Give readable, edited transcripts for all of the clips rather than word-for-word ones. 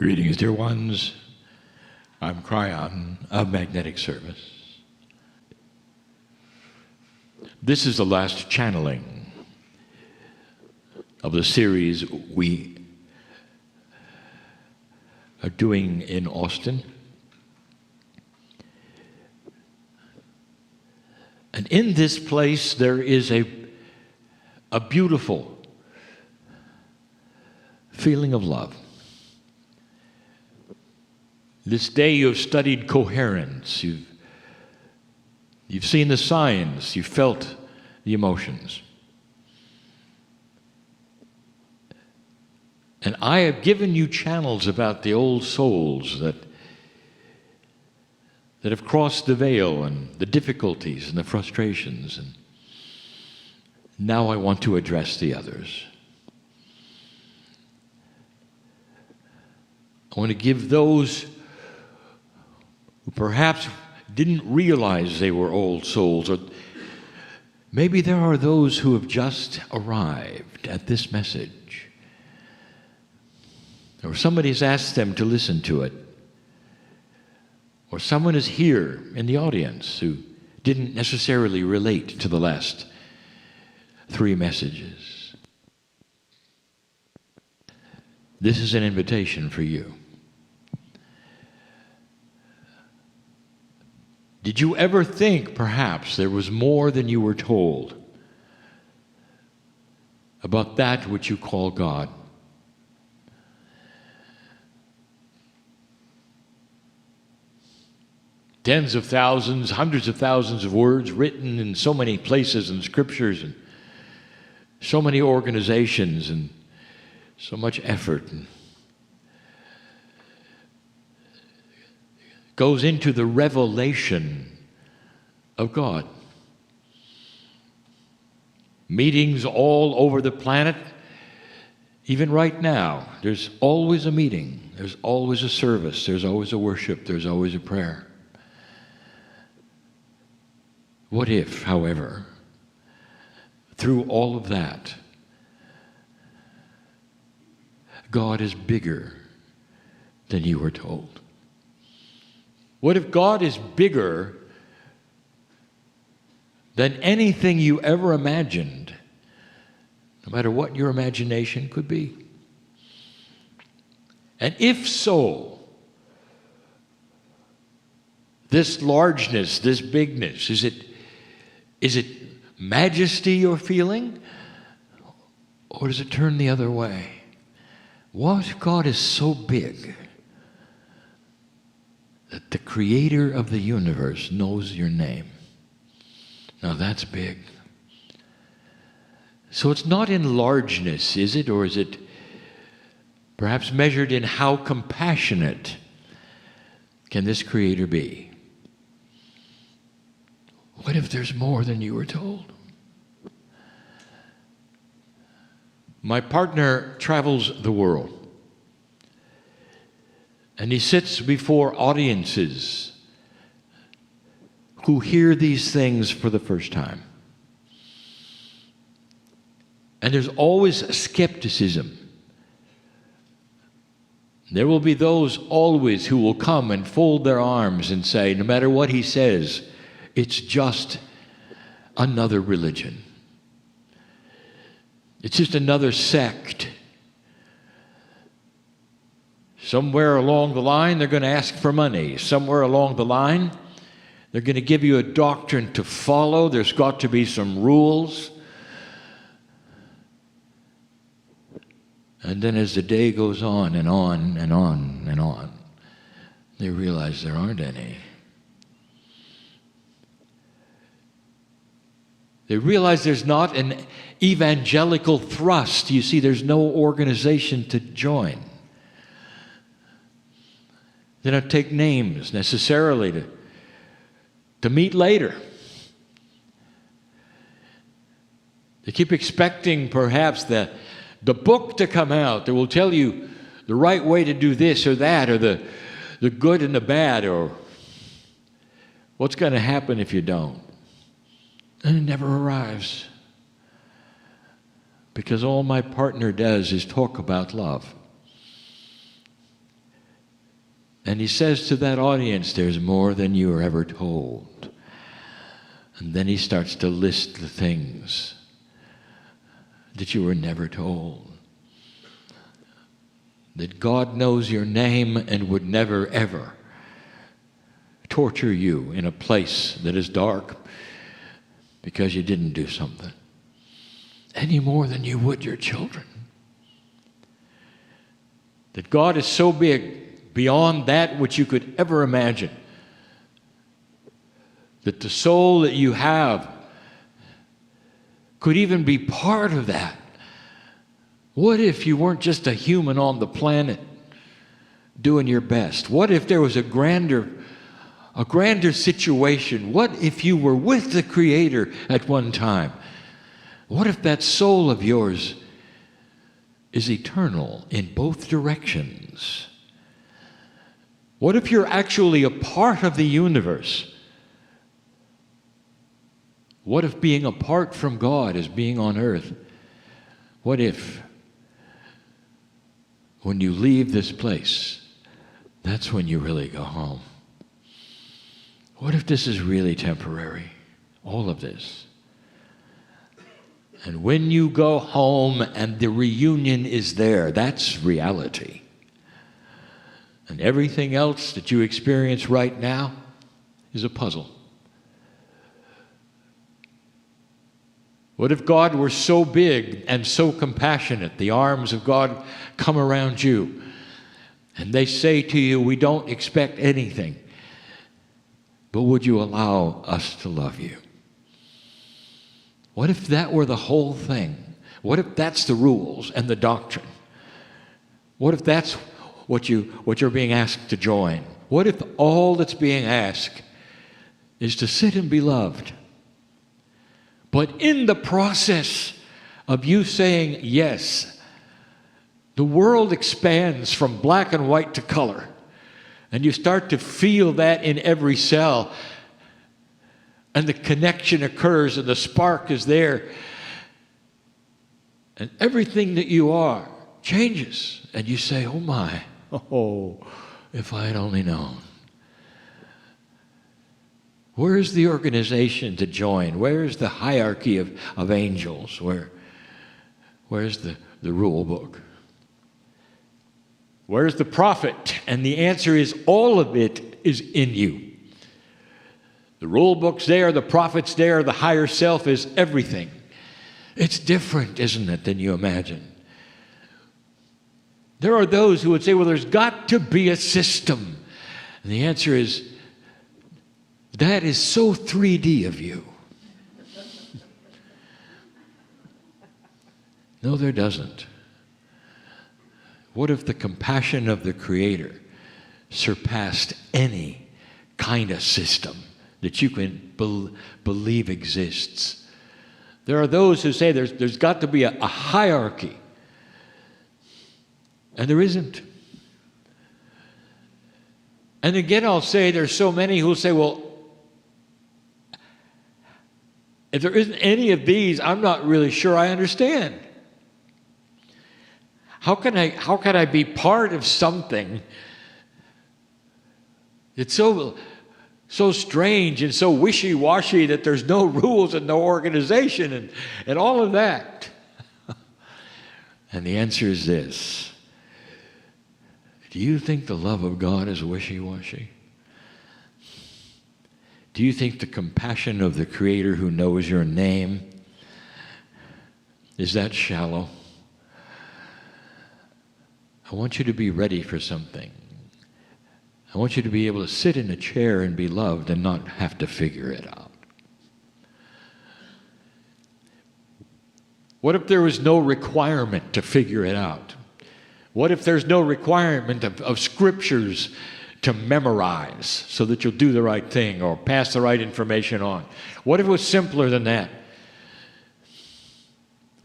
Greetings, dear ones. I'm Kryon of Magnetic Service. This is the last channeling of the series we are doing in Austin. And in this place there is a beautiful feeling of love. This day you have studied coherence, you've seen the signs, you've felt the emotions. And I have given you channels about the old souls that have crossed the veil and the difficulties and the frustrations. And now I want to address the others. I want to give those who perhaps didn't realize they were old souls, or maybe there are those who have just arrived at this message, or somebody's asked them to listen to it, or someone is here in the audience who didn't necessarily relate to the last 3 messages. This is an invitation for you. Did you ever think perhaps there was more than you were told about that which you call God? Tens of thousands, hundreds of thousands of words written in so many places in scriptures, and so many organizations, and so much effort, and goes into the revelation of God. Meetings all over the planet, even right now, there's always a meeting, there's always a service, there's always a worship, there's always a prayer. What if, however, through all of that, God is bigger than you were told? What if God is bigger than anything you ever imagined, no matter what your imagination could be? And if so, this largeness, this bigness, is it majesty you're feeling? Or does it turn the other way? What if God is so big that the creator of the universe knows your name? Now that's big. So it's not in largeness, is it? Or is it perhaps measured in how compassionate can this creator be? What if there's more than you were told? My partner travels the world, and he sits before audiences who hear these things for the first time. And there's always skepticism. There will be those always who will come and fold their arms and say, no matter what he says, it's just another religion. It's just another sect. Somewhere along the line, they're going to ask for money. Somewhere along the line, they're going to give you a doctrine to follow. There's got to be some rules. And then as the day goes on and on and on and on, they realize there aren't any. They realize there's not an evangelical thrust. You see, there's no organization to join. They don't take names necessarily to meet later. They keep expecting perhaps the book to come out that will tell you the right way to do this or that, or the good and the bad, or what's going to happen if you don't. And it never arrives. Because all my partner does is talk about love. And he says to that audience, there's more than you were ever told. And then he starts to list the things that you were never told. That God knows your name and would never, ever torture you in a place that is dark because you didn't do something, any more than you would your children. That God is so big, beyond that which you could ever imagine, that the soul that you have could even be part of that. What if you weren't just a human on the planet doing your best? What if there was a grander situation? What if you were with the Creator at one time? What if that soul of yours is eternal in both directions? What if you're actually a part of the universe? What if being apart from God is being on earth? What if, when you leave this place, that's when you really go home? What if this is really temporary? All of this. And when you go home and the reunion is there, that's reality. And everything else that you experience right now is a puzzle. What if God were so big and so compassionate, the arms of God come around you, and they say to you, we don't expect anything, but would you allow us to love you? What if that were the whole thing? What if that's the rules and the doctrine? What if that's what you're being asked to join? What if all that's being asked is to sit and be loved? But in the process of you saying yes, the world expands from black and white to color. And you start to feel that in every cell. And the connection occurs and the spark is there. And everything that you are changes. And you say, oh my, oh, if I had only known. Where's the organization to join? Where's the hierarchy of angels? Where's the rule book? Where's the prophet? And the answer is all of it is in you. The rule book's there, the prophet's there, the higher self is everything. It's different, isn't it, than you imagine? There are those who would say, well, there's got to be a system. And the answer is, that is so 3D of you. No, there doesn't. What if the compassion of the Creator surpassed any kind of system that you can believe exists? There are those who say there's got to be a hierarchy. And there isn't. And again, I'll say there's so many who say, well, if there isn't any of these, I'm not really sure I understand. How can I be part of something that's so strange and so wishy-washy that there's no rules and no organization and all of that? And the answer is this. Do you think the love of God is wishy-washy? Do you think the compassion of the Creator who knows your name, is that shallow? I want you to be ready for something. I want you to be able to sit in a chair and be loved and not have to figure it out. What if there was no requirement to figure it out? What if there's no requirement of scriptures to memorize so that you'll do the right thing or pass the right information on? What if it was simpler than that?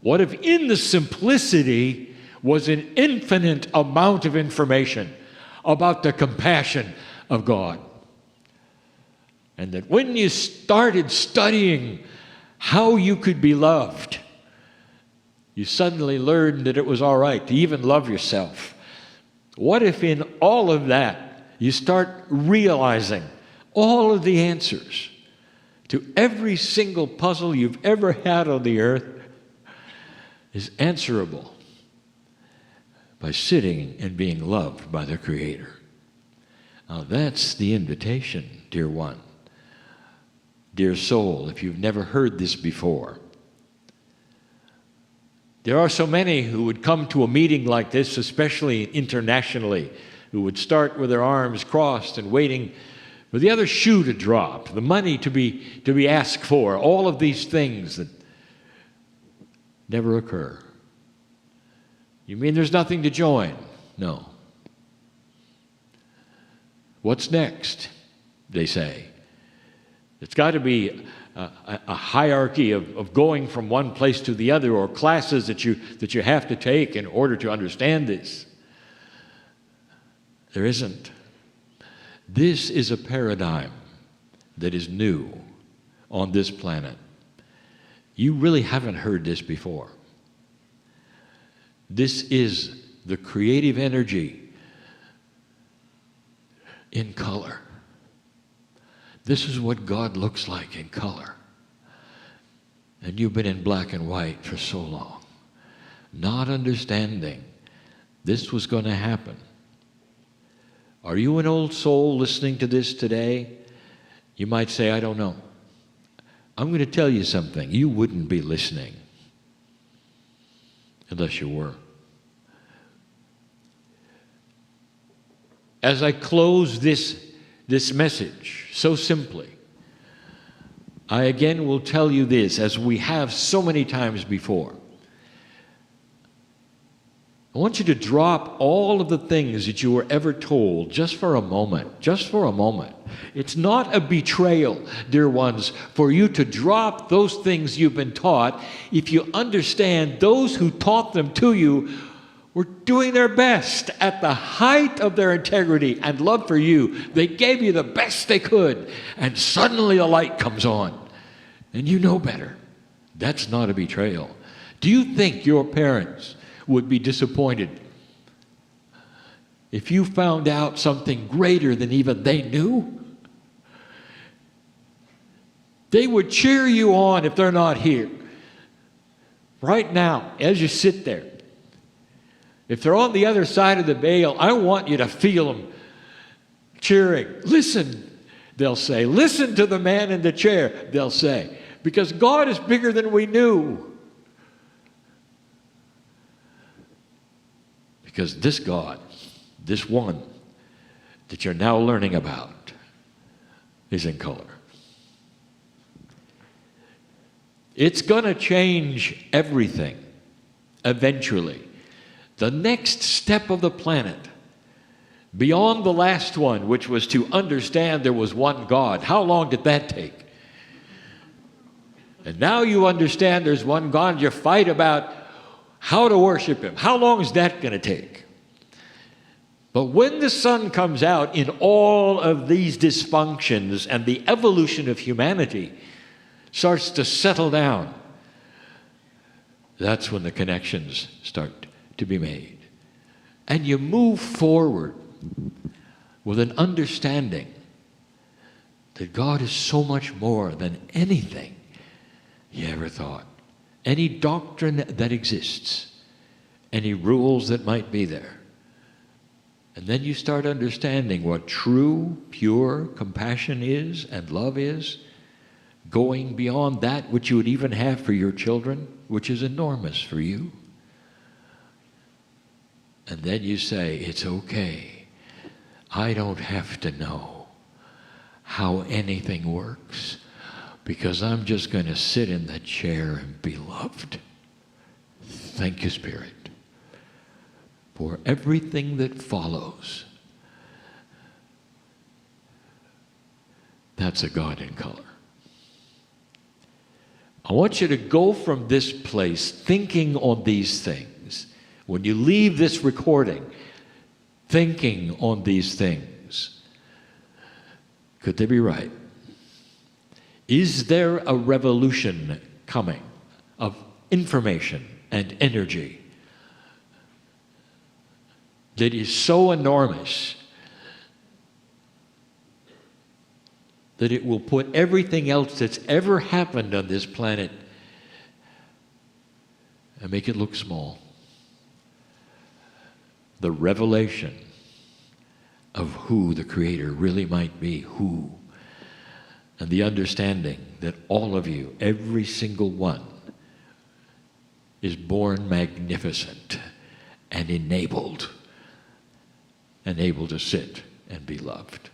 What if in the simplicity was an infinite amount of information about the compassion of God? And that when you started studying how you could be loved, you suddenly learned that it was all right to even love yourself. What if in all of that you start realizing all of the answers to every single puzzle you've ever had on the earth is answerable by sitting and being loved by the Creator. Now that's the invitation, dear one. Dear soul, if you've never heard this before. There are so many who would come to a meeting like this, especially internationally, who would start with their arms crossed and waiting for the other shoe to drop, the money to be asked for, all of these things that never occur. You mean there's nothing to join? No. What's next? They say. It's got to be a hierarchy of going from one place to the other, or classes that you have to take in order to understand this. There isn't. This is a paradigm that is new on this planet. You really haven't heard this before. This is the creative energy in color. This is what God looks like in color. And you've been in black and white for so long, not understanding this was going to happen. Are you an old soul listening to this today? You might say, I don't know. I'm going to tell you something. You wouldn't be listening unless you were. As I close this message so simply, I again will tell you this, as we have so many times before. I want you to drop all of the things that you were ever told just for a moment, just for a moment. It's not a betrayal, dear ones, for you to drop those things you've been taught if you understand those who taught them to you were doing their best at the height of their integrity and love for you. They gave you the best they could, and suddenly a light comes on, and you know better. That's not a betrayal. Do you think your parents would be disappointed if you found out something greater than even they knew? They would cheer you on if they're not here. Right now, as you sit there, if they're on the other side of the veil, I want you to feel them cheering. Listen, they'll say. Listen to the man in the chair, they'll say. Because God is bigger than we knew. Because this God, this one that you're now learning about, is in color. It's going to change everything eventually. The next step of the planet, beyond the last one, which was to understand there was one God. How long did that take? And now you understand there's one God. You fight about how to worship Him. How long is that going to take? But when the sun comes out in all of these dysfunctions and the evolution of humanity starts to settle down, that's when the connections start to be made. And you move forward with an understanding that God is so much more than anything you ever thought. Any doctrine that exists, any rules that might be there. And then you start understanding what true, pure compassion is and love is, going beyond that which you would even have for your children, which is enormous for you. And then you say, it's okay. I don't have to know how anything works, because I'm just going to sit in the chair and be loved. Thank you, Spirit, for everything that follows. That's a God in color. I want you to go from this place thinking on these things. When you leave this recording, thinking on these things. Could they be right? Is there a revolution coming of information and energy that is so enormous that it will put everything else that's ever happened on this planet and make it look small. The revelation of who the Creator really might be, and the understanding that all of you, every single one, is born magnificent and enabled and able to sit and be loved.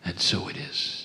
And so it is.